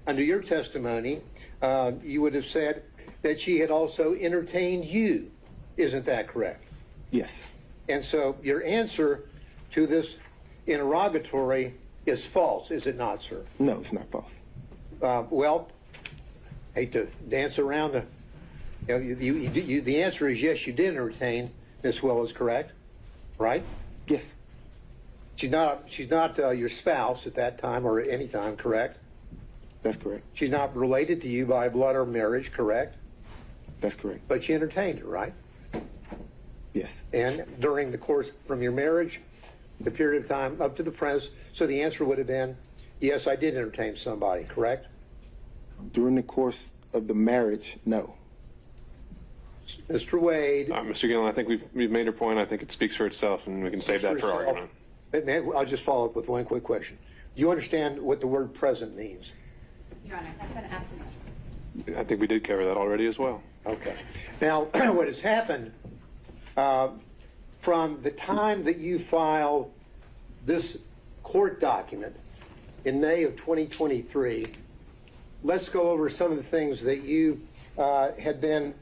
under your testimony, you would have said that she had also entertained you. Isn't that correct? Yes. And so your answer to this interrogatory is false, is it not, sir? No, it's not false. Well, hate to dance around the. The answer is yes, you did entertain Miss Willis, correct? Right? Yes. She's not your spouse at that time or any time, correct? That's correct. She's not related to you by blood or marriage, correct? That's correct. But you entertained her, right? Yes. And during the course from your marriage, the period of time up to the present, so the answer would have been, yes, I did entertain somebody, correct? During the course of the marriage, no. Mr. Wade. Mr. Gillen, I think we've made our point. I think it speaks for itself, and we can save that for argument. I'll just follow up with one quick question. Do you understand what the word present means? Your Honor, that's been asked of us. I think we did cover that already as well. Okay. Now, what has happened from the time that you filed this court document in May of 2023, let's go over some of the things that you had been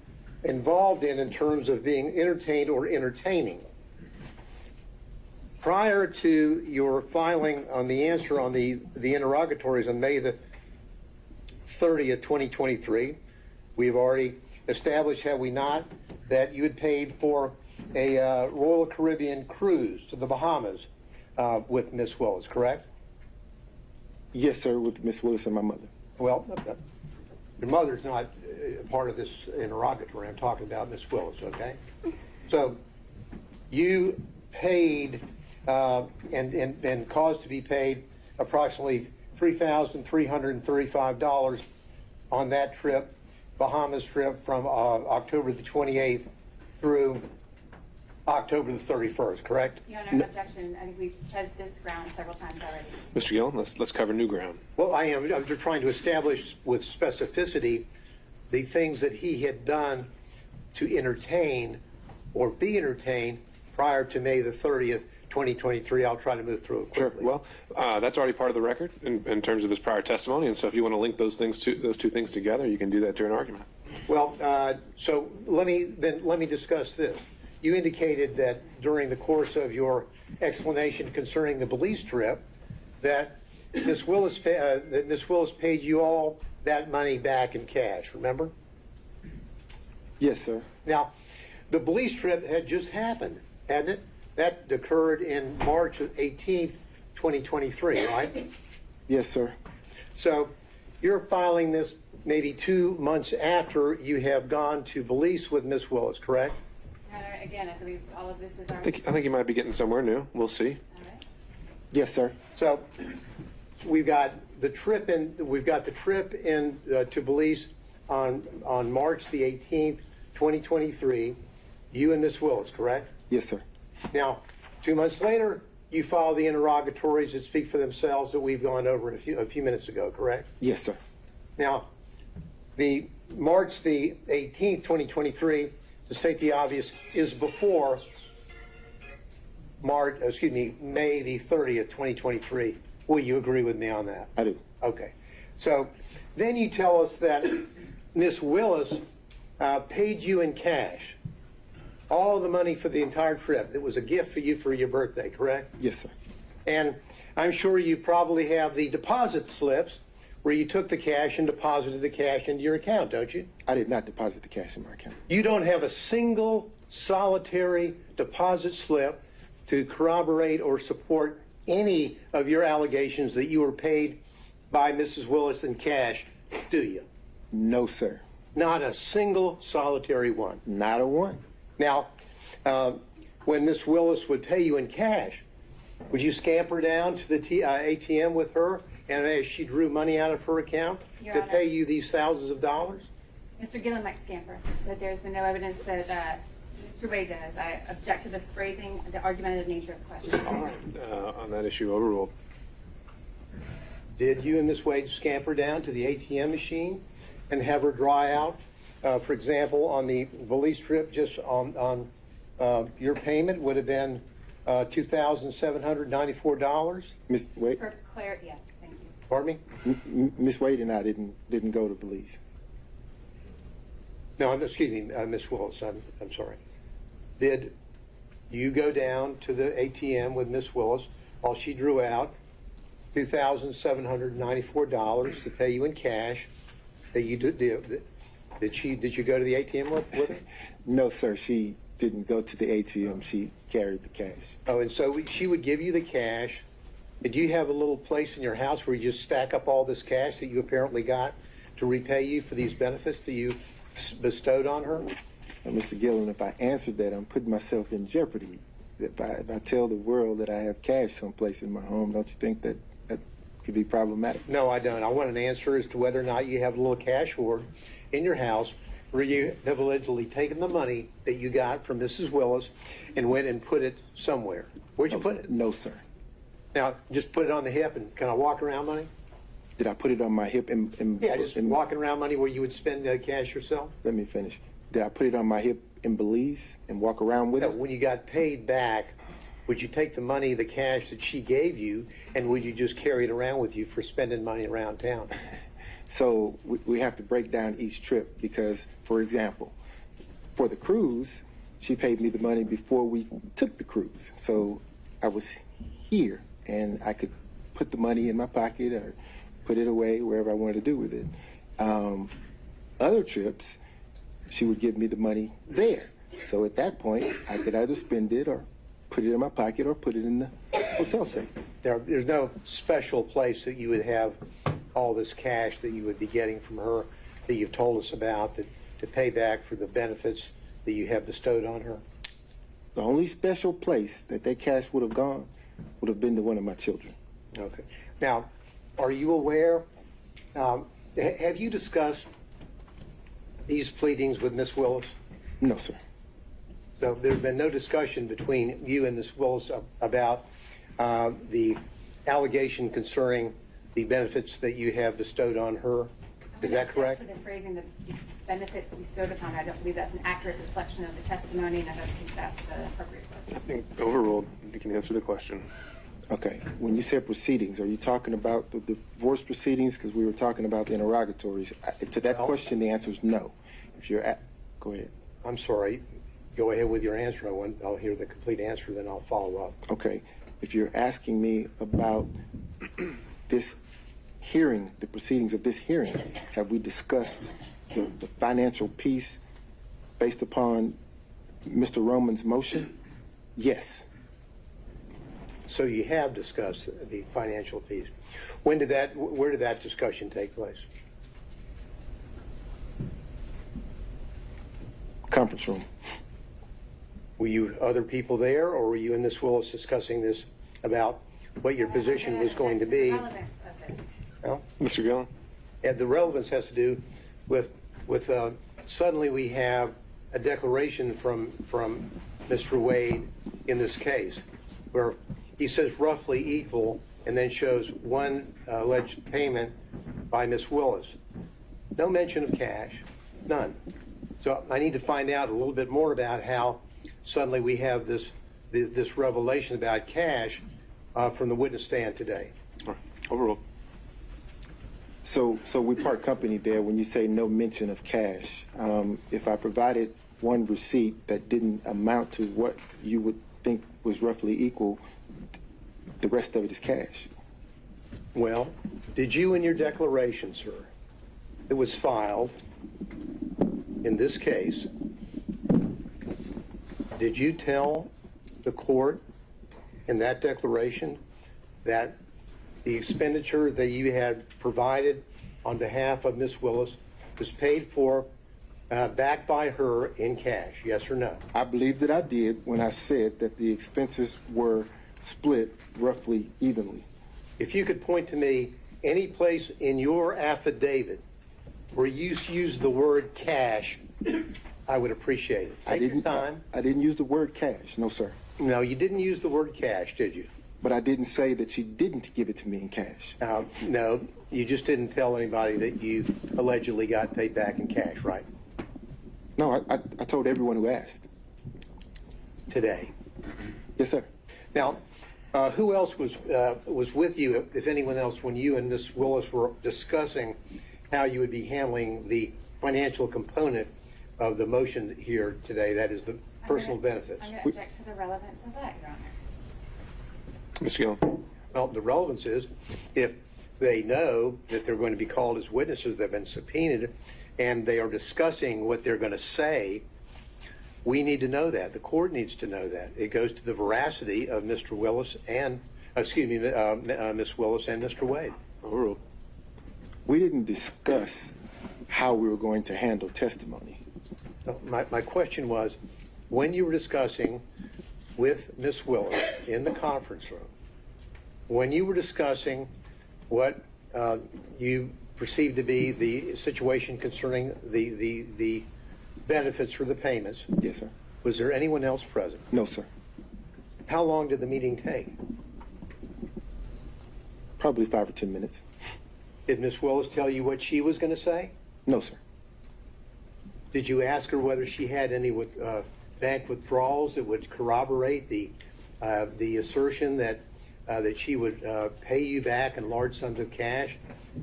involved in terms of being entertained or entertaining. Prior to your filing on the answer on the interrogatories on May the 30th, 2023, we've already established, have we not, that you had paid for a Royal Caribbean cruise to the Bahamas with Miss Willis, correct? Yes, sir, with Miss Willis and my mother. Well, your mother's not part of this interrogatory. I'm talking about Miss Willis, okay? So you paid and caused to be paid approximately $3,335 on that trip, Bahamas trip, from October the 28th through October the 31st, correct? Your Honor, objection. I think we've touched this ground several times already. Mr. Gillen, let's cover new ground. Well, I'm just trying to establish with specificity the things that he had done to entertain or be entertained prior to May the 30th, 2023. I'll try to move through it quickly. Sure. Well, that's already part of the record in terms of his prior testimony, and so if you want to link those two things together, you can do that during argument. Well, so let me discuss this. You indicated that during the course of your explanation concerning the Belize trip, that Miss Willis paid you all that money back in cash. Remember? Yes, sir. Now, the Belize trip had just happened, hadn't it? That occurred in March 18th, 2023, right? Yes, sir. So you're filing this maybe 2 months after you have gone to Belize with Miss Willis, correct? Your Honor, again, I believe all of this is our. I think you might be getting somewhere new. We'll see. All right. Yes, sir. So we've got the trip in. We've got the trip in to Belize on March the 18th, 2023. You and Miss Willis, correct? Yes, sir. Now, 2 months later, you file the interrogatories that speak for themselves that we've gone over a few minutes ago, correct? Yes, sir. Now, the March the 18th, 2023, to state the obvious, is before May the 30th, 2023. Will you agree with me on that? I do. Okay. So then you tell us that Miss Willis paid you in cash all the money for the entire trip. It was a gift for you for your birthday, correct? Yes, sir. And I'm sure you probably have the deposit slips where you took the cash and deposited the cash into your account, don't you? I did not deposit the cash in my account. You don't have a single solitary deposit slip to corroborate or support any of your allegations that you were paid by Mrs. Willis in cash, do you? No, sir. Not a single solitary one. Not a one. Now, when Miss Willis would pay you in cash, would you scamper down to the ATM with her and as she drew money out of her account Your to Honor. pay you these thousands of dollars? Mr. Gillen might scamper, but there's been no evidence that Mr. Wade does. I object to the phrasing, the argumentative nature of the question. All right. On that issue, overruled. Did you and Miss Wade scamper down to the ATM machine and have her draw out, for example, on the Belize trip, just on your payment would have been $2,794? Miss, wait. For clarity, yeah, thank you. Pardon me? Miss Wade and I didn't go to Belize. No, excuse me, Miss Willis, I'm sorry. Did you go down to the ATM with Miss Willis while she drew out $2,794 to pay you in cash that you did? Did you go to the ATM with her? No, sir. She didn't go to the ATM. She carried the cash. Oh, and so she would give you the cash. Did you have a little place in your house where you just stack up all this cash that you apparently got to repay you for these benefits that you bestowed on her? Now, Mr. Gillen, if I answered that, I'm putting myself in jeopardy. If I tell the world that I have cash someplace in my home, don't you think that could be problematic? No, I don't. I want an answer as to whether or not you have a little cash hoard in your house where you have allegedly taken the money that you got from Mrs. Willis and went and put it somewhere. Where'd you put it? No, sir. Now, just put it on the hip and kind of walk around money? Did I put it on my hip? Yeah, just walking around money where you would spend cash yourself? Let me finish. Did I put it on my hip in Belize and walk around with Yeah, it? when you got paid back, would you take the money, the cash that she gave you, and would you just carry it around with you for spending money around town? So we have to break down each trip because, for example, for the cruise, she paid me the money before we took the cruise. So I was here and I could put the money in my pocket or put it away wherever I wanted to do with it. Other trips, she would give me the money there. So at that point, I could either spend it or put it in my pocket or put it in the hotel safe. There's no special place that you would have all this cash that you would be getting from her that you've told us about to pay back for the benefits that you have bestowed on her? The only special place that cash would have gone would have been to one of my children. Okay. Now, are you aware, have you discussed these pleadings with Miss Willis? No, sir. So there's been no discussion between you and Ms. Willis about the allegation concerning the benefits that you have bestowed on her. Is that correct? Actually, the phrasing that these benefits bestowed upon her, I don't believe that's an accurate reflection of the testimony, and I don't think that's appropriate. I think overruled. You can answer the question. Okay. When you said proceedings, are you talking about the divorce proceedings? Because we were talking about the interrogatories. To that No. question, the answer is no. If you're at, go ahead. I'm sorry. Go ahead with your answer. I'll hear the complete answer, then I'll follow up. Okay. If you're asking me about this hearing, the proceedings of this hearing, have we discussed the financial piece based upon Mr. Roman's motion? Yes. So you have discussed the financial piece. Where did that discussion take place? Conference room. Were you other people there, or were you and Ms. Willis discussing this about what your position was going to be? The relevance of this. Well, Mr. Gillen? and the relevance has to do with suddenly we have a declaration from Mr. Wade in this case where he says roughly equal and then shows one alleged payment by Ms. Willis. No mention of cash, none. So I need to find out a little bit more about how suddenly we have this revelation about cash from the witness stand today. All right. Overruled. So we part company there when you say no mention of cash. If I provided one receipt that didn't amount to what you would think was roughly equal, the rest of it is cash. Well, did you in your declaration, sir, that was filed in this case, did you tell the court in that declaration that the expenditure that you had provided on behalf of Ms. Willis was paid for back by her in cash, yes or no? I believe that I did when I said that the expenses were split roughly evenly. If you could point to me any place in your affidavit where you used the word cash, I would appreciate it. Take your time. I didn't use the word cash. No, sir. No, you didn't use the word cash, did you? But I didn't say that she didn't give it to me in cash. No, you just didn't tell anybody that you allegedly got paid back in cash, right? No, I told everyone who asked. Today. Yes, sir. Now, Who else was with you, if anyone else, when you and Ms. Willis were discussing how you would be handling the financial component of the motion here today, that is the personal benefits? I'm going to object to the relevance of that, Your Honor. Mr. Gillum? Well, the relevance is if they know that they're going to be called as witnesses, they've been subpoenaed, and they are discussing what they're going to say, we need to know that. The court needs to know that. It goes to the veracity of Mr. Willis and, Ms. Willis and Mr. Wade. Overruled. We didn't discuss how we were going to handle testimony. My question was, when you were discussing with Ms. Willis in the conference room, when you were discussing what you perceived to be the situation concerning the benefits for the payments, Yes, sir. was there anyone else present? No, sir. How long did the meeting take? Probably 5 or 10 minutes. Did Ms. Willis tell you what she was going to say? No, sir. Did you ask her whether she had any bank withdrawals that would corroborate the assertion that she would pay you back in large sums of cash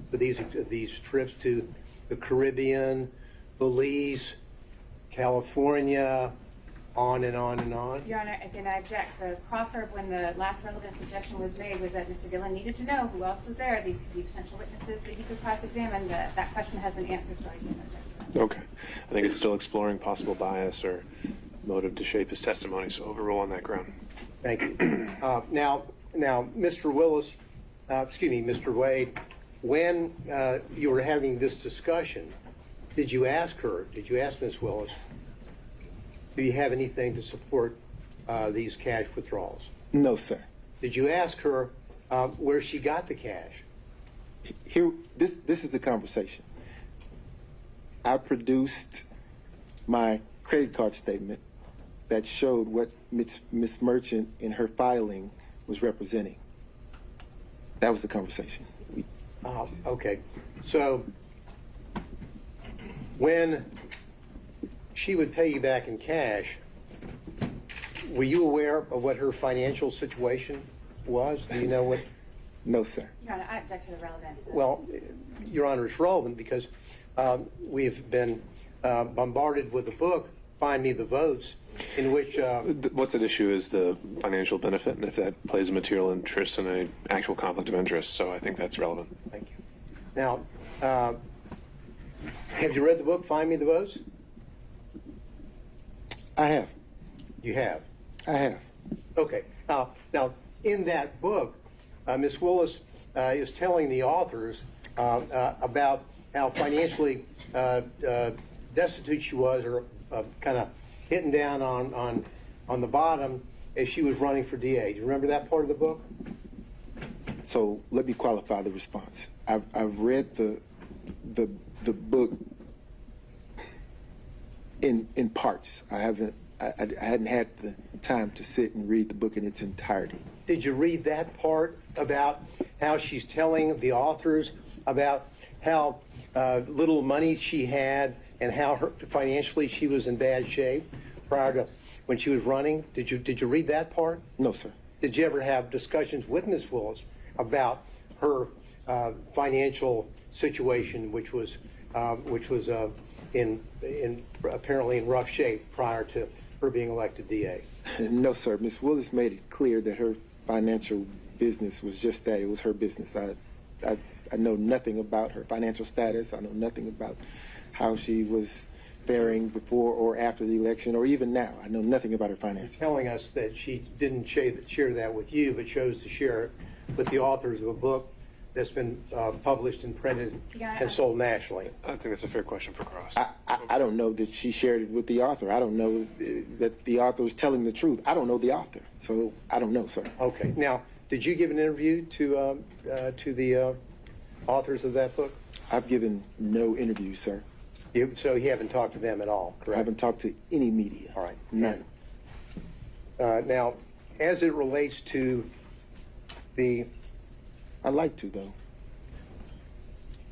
for these trips to the Caribbean, Belize, California, on and on and on? Your Honor, again, I object. The proffer, when the last relevance objection was made, was that Mr. Gillen needed to know who else was there. These could be potential witnesses that he could cross-examine. That question has been answered, so I can object. Okay. I think it's still exploring possible bias or motive to shape his testimony, so overrule on that ground. Thank you. Now, Mr. Willis, Mr. Wade, when you were having this discussion, did you ask Ms. Willis, do you have anything to support these cash withdrawals? No, sir. Did you ask her where she got the cash? Here, this is the conversation. I produced my credit card statement that showed what Ms. Merchant in her filing was representing. That was the conversation. Okay. So when she would pay you back in cash, were you aware of what her financial situation was? Do you know what? No, sir. Your Honor, I object to the relevance. Well, Your Honor, it's relevant because we've been bombarded with the book, Find Me the Votes, in which... What's at issue is the financial benefit, and if that plays a material interest in an actual conflict of interest, so I think that's relevant. Thank you. Now, have you read the book, Find Me the Votes? I have. You have? I have. Okay. Now, in that book, Ms. Willis is telling the authors about how financially destitute she was, or kind of hitting down on the bottom as she was running for DA. Do you remember that part of the book? So let me qualify the response. I've read the book in parts. I hadn't had the time to sit and read the book in its entirety. Did you read that part about how she's telling the authors about how little money she had and how financially she was in bad shape prior to when she was running? Did you read that part? No, sir. Did you ever have discussions with Ms. Willis about her financial situation, which was apparently in rough shape prior to her being elected DA? No, sir. Ms. Willis made it clear that her financial business was just that. It was her business. I know nothing about her financial status. I know nothing about how she was faring before or after the election, or even now. I know nothing about her finances. Telling us that she didn't share that with you, but chose to share it with the authors of a book that's been published and printed and sold nationally. I think that's a fair question for Cross. I don't know that she shared it with the author. I don't know that the author was telling the truth. I don't know the author, so I don't know, sir. Okay. Now, did you give an interview to the authors of that book? I've given no interviews, sir. So you haven't talked to them at all, correct? I haven't talked to any media. All right. None. Now, as it relates to the... I'd like to, though.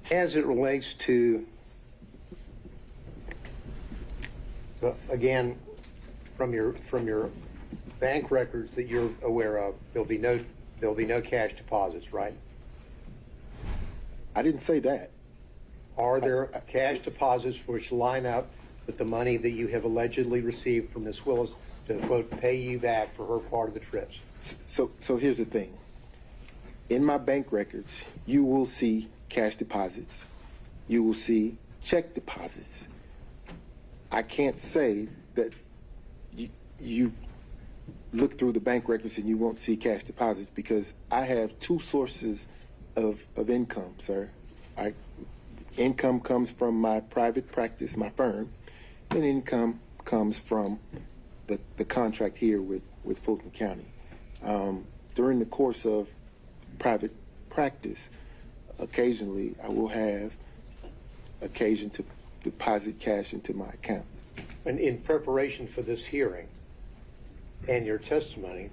As it relates to, again, from your bank records that you're aware of, there'll be no cash deposits, right? I didn't say that. Are there cash deposits which line up with the money that you have allegedly received from Ms. Willis to, quote, pay you back for her part of the trips? So here's the thing. In my bank records, you will see cash deposits. You will see check deposits. I can't say that you look through the bank records and you won't see cash deposits, because I have two sources of income, sir. Income comes from my private practice, my firm, and income comes from the contract here with Fulton County. During the course of private practice, occasionally I will have occasion to deposit cash into my account. And in preparation for this hearing and your testimony,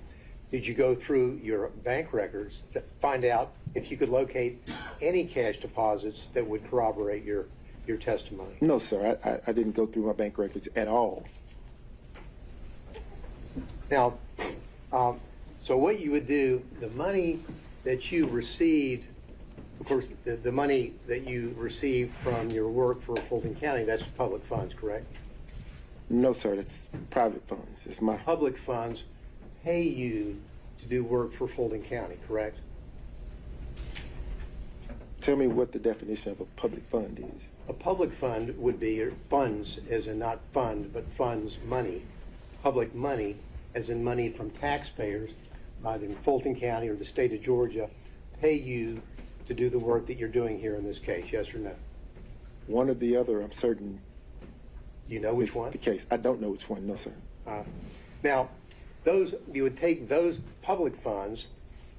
did you go through your bank records to find out if you could locate any cash deposits that would corroborate your testimony? No, sir, I didn't go through my bank records at all. Now, so what you would do, the money that you received, of course, the money that you received from your work for Fulton County, that's public funds, correct? No, sir, that's private funds. It's my Public funds pay you to do work for Fulton County, correct? Tell me what the definition of a public fund is. A public fund would be funds, as in not fund, but funds, money. Public money, as in money from taxpayers, either in Fulton County or the state of Georgia, pay you to do the work that you're doing here in this case, yes or no? One or the other, I'm certain. Do you know which is one? the case. I don't know which one, no, sir. Now, you would take those public funds,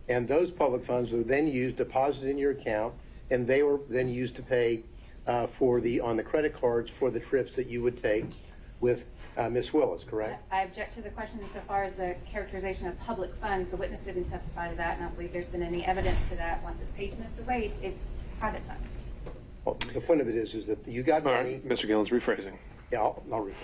and those public funds were then used, deposited in your account, and they were then used to pay on the credit cards for the trips that you would take with Ms. Willis, correct? I object to the question insofar as the characterization of public funds. The witness didn't testify to that, and I don't believe there's been any evidence to that. Once it's paid to Mr. Wade, it's private funds. Well, the point of it is that you got All money. right, Mr. Gillen's rephrasing. Yeah, I'll read it.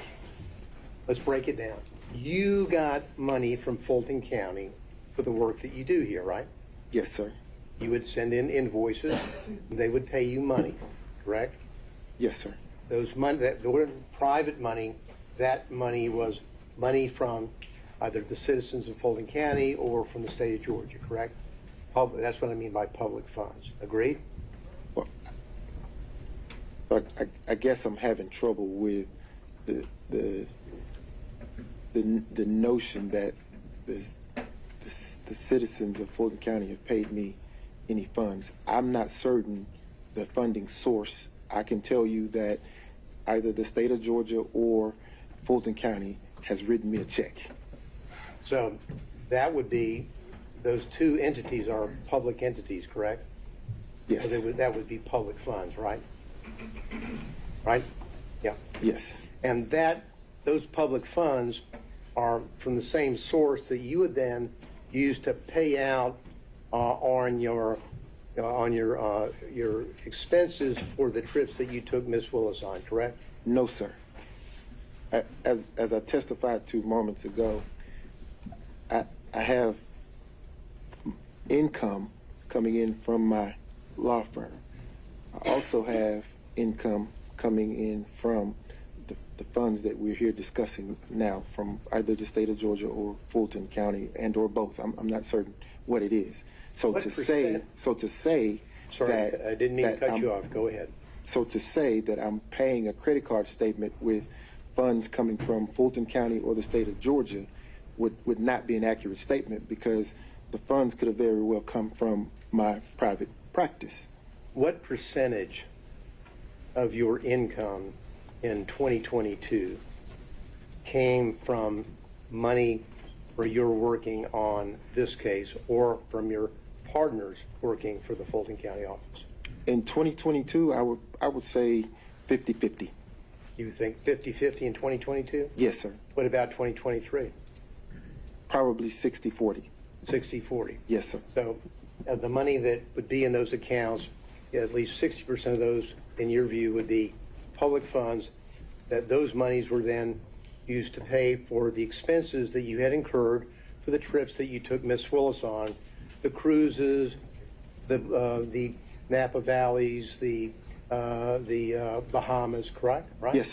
Let's break it down. You got money from Fulton County for the work that you do here, right? Yes, sir. You would send in invoices, they would pay you money, correct? Yes, sir. Those money, that the private money, that money was money from either the citizens of Fulton County or from the state of Georgia, correct? That's what I mean by public funds. Agreed? Well, I guess I'm having trouble with the notion that the citizens of Fulton County have paid me any funds. I'm not certain the funding source. I can tell you that either the state of Georgia or Fulton County has written me a check. So that would be, those two entities are public entities, correct? Yes. So that would be public funds, right? Right? Yeah. Yes. And those public funds are from the same source that you would then use to pay out on your expenses for the trips that you took Ms. Willis on, correct? No, sir. As I testified to moments ago, I have income coming in from my law firm. I also have income coming in from the funds that we're here discussing now from either the state of Georgia or Fulton County and or both. I'm not certain what it is. So to say Sorry, that I didn't mean to cut I'm- you off. Go ahead. So to say that I'm paying a credit card statement with funds coming from Fulton County or the state of Georgia would not be an accurate statement, because the funds could have very well come from my private practice. What percentage of your income in 2022 came from money where you're working on this case or from your partners working for the Fulton County office? In 2022, I would say 50-50. You think 50-50 in 2022? Yes, sir. What about 2023? Probably 60-40. 60-40. Yes, sir. So the money that would be in those accounts, at least 60% of those, in your view, would be public funds, that those monies were then used to pay for the expenses that you had incurred for the trips that you took Miss Willis on, the cruises, the Napa Valleys, the Bahamas, correct? Right? Yes,